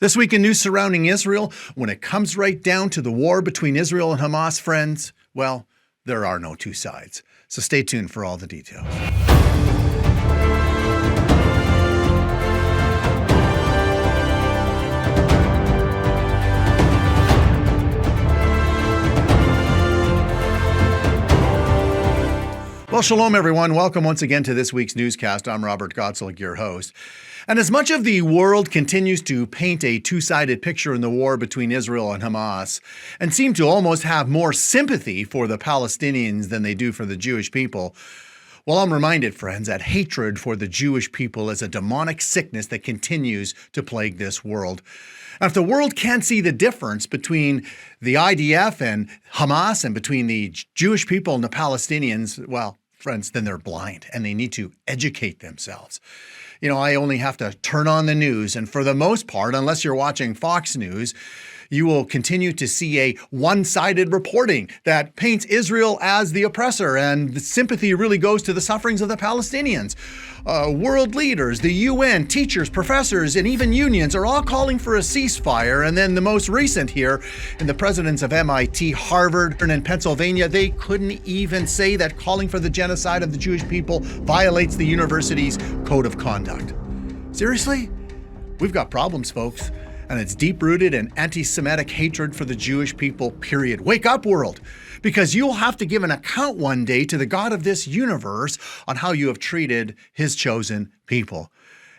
This week in news surrounding Israel, when it comes right down to the war between Israel and Hamas, friends, well, there are no two sides. So stay tuned for all the details. Well, shalom, everyone. Welcome once again to this week's newscast. I'm Robert Gottselig, your host. And as much of the world continues to paint a two-sided picture in the war between Israel and Hamas, and seem to almost have more sympathy for the Palestinians than they do for the Jewish people, well, I'm reminded, friends, that hatred for the Jewish people is a demonic sickness that continues to plague this world. And if the world can't see the difference between the IDF and Hamas and between the Jewish people and the Palestinians, well, friends, then they're blind and they need to educate themselves. You know, I only have to turn on the news, and for the most part, unless you're watching Fox News, you will continue to see a one-sided reporting that paints Israel as the oppressor, and the sympathy really goes to the sufferings of the Palestinians. World leaders, the UN, teachers, professors, and even unions are all calling for a ceasefire. And then the most recent here, in the presidents of MIT, Harvard, and Pennsylvania, they couldn't even say that calling for the genocide of the Jewish people violates the university's code of conduct. Seriously? We've got problems, folks. And it's deep-rooted in anti-Semitic hatred for the Jewish people, period. Wake up, world, because you'll have to give an account one day to the God of this universe on how you have treated his chosen people.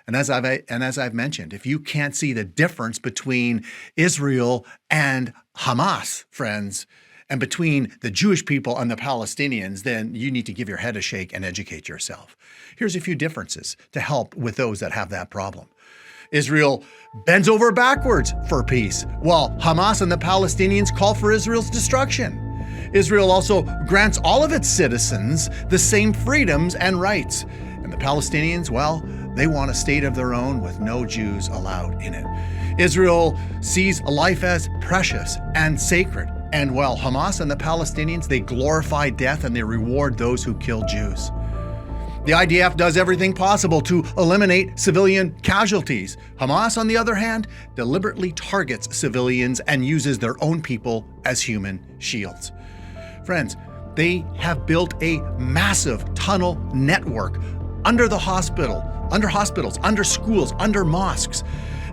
And as I've mentioned, if you can't see the difference between Israel and Hamas, friends, and between the Jewish people and the Palestinians, then you need to give your head a shake and educate yourself. Here's a few differences to help with those that have that problem. Israel bends over backwards for peace, while Hamas and the Palestinians call for Israel's destruction. Israel also grants all of its citizens the same freedoms and rights. And the Palestinians, well, they want a state of their own with no Jews allowed in it. Israel sees life as precious and sacred. And while Hamas and the Palestinians, they glorify death and they reward those who kill Jews. The IDF does everything possible to eliminate civilian casualties. Hamas, on the other hand, deliberately targets civilians and uses their own people as human shields. Friends, they have built a massive tunnel network under hospitals, under schools, under mosques.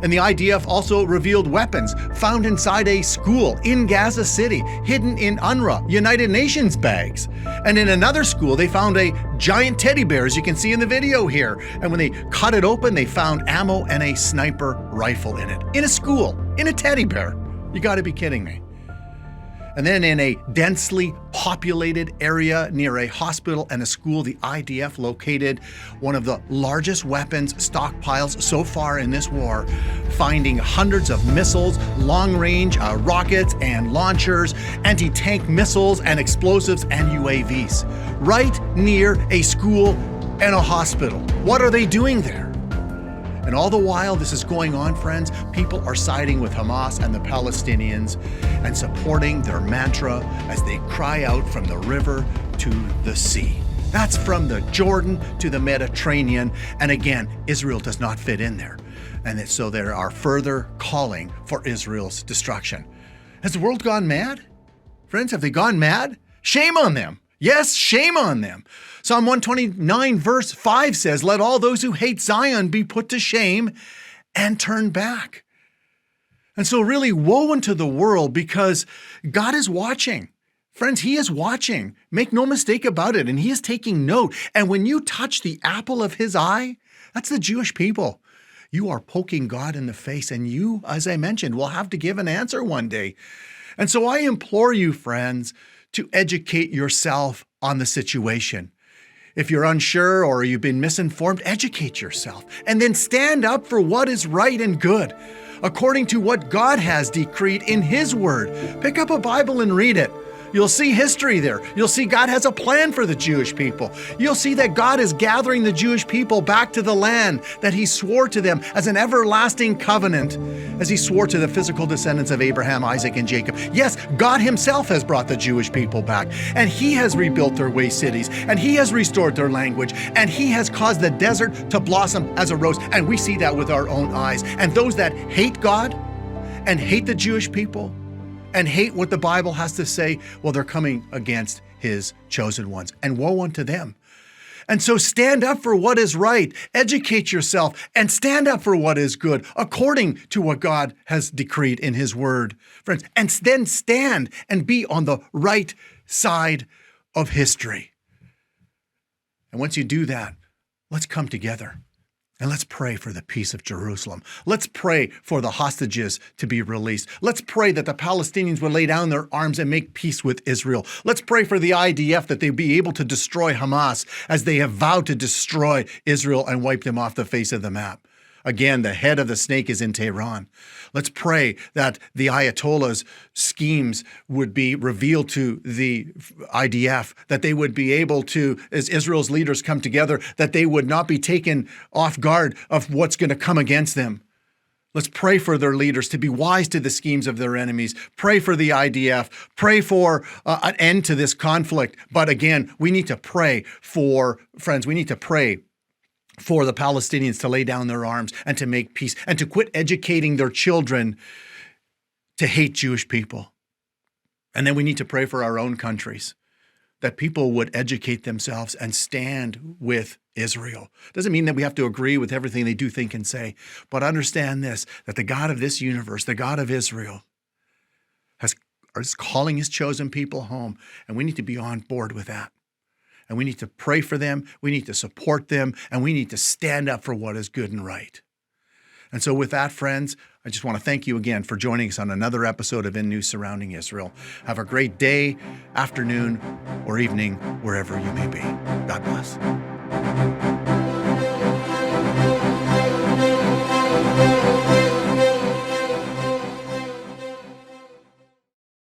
And the IDF also revealed weapons found inside a school in Gaza City, hidden in UNRWA, United Nations bags. And in another school, they found a giant teddy bear, as you can see in the video here. And when they cut it open, they found ammo and a sniper rifle in it. In a school, in a teddy bear. You gotta be kidding me. And then in a densely populated area near a hospital and a school, the IDF located one of the largest weapons stockpiles so far in this war, finding hundreds of missiles, long-range rockets and launchers, anti-tank missiles and explosives and UAVs, right near a school and a hospital. What are they doing there? And all the while this is going on, friends, people are siding with Hamas and the Palestinians and supporting their mantra as they cry out from the river to the sea. That's from the Jordan to the Mediterranean. And again, Israel does not fit in there. And so there are further calling for Israel's destruction. Has the world gone mad? Friends, have they gone mad? Shame on them. Yes, shame on them. Psalm 129 verse 5 says, "Let all those who hate Zion be put to shame and turn back." And so really woe unto the world, because God is watching. Friends, he is watching. Make no mistake about it. And he is taking note. And when you touch the apple of his eye, that's the Jewish people. You are poking God in the face, and you, as I mentioned, will have to give an answer one day. And so I implore you, friends, to educate yourself on the situation. If you're unsure or you've been misinformed, educate yourself and then stand up for what is right and good, according to what God has decreed in his word. Pick up a Bible and read it. You'll see history there. You'll see God has a plan for the Jewish people. You'll see that God is gathering the Jewish people back to the land that he swore to them as an everlasting covenant. as he swore to the physical descendants of Abraham, Isaac, and Jacob. Yes, God himself has brought the Jewish people back, and he has rebuilt their waste cities, and he has restored their language, and he has caused the desert to blossom as a rose, and we see that with our own eyes. And those that hate God and hate the Jewish people and hate what the Bible has to say, well, they're coming against his chosen ones, and woe unto them. And so stand up for what is right, educate yourself, and stand up for what is good, according to what God has decreed in his word, friends. And then stand and be on the right side of history. And once you do that, let's come together and let's pray for the peace of Jerusalem. Let's pray for the hostages to be released. Let's pray that the Palestinians would lay down their arms and make peace with Israel. Let's pray for the IDF that they be able to destroy Hamas as they have vowed to destroy Israel and wipe them off the face of the map. Again, the head of the snake is in Tehran. Let's pray that the Ayatollah's schemes would be revealed to the IDF, that they would be able to, as Israel's leaders come together, that they would not be taken off guard of what's going to come against them. Let's pray for their leaders to be wise to the schemes of their enemies. Pray for the IDF. Pray for an end to this conflict. But again, we need to pray for, friends, we need to pray for the Palestinians to lay down their arms and to make peace and to quit educating their children to hate Jewish people. And then we need to pray for our own countries, that people would educate themselves and stand with Israel. Doesn't mean that we have to agree with everything they do, think, and say, but understand this, that the God of this universe, the God of Israel, is calling his chosen people home, and we need to be on board with that. And we need to pray for them, we need to support them, and we need to stand up for what is good and right. And so with that, friends, I just want to thank you again for joining us on another episode of In News Surrounding Israel. Have a great day, afternoon, or evening, wherever you may be. God bless.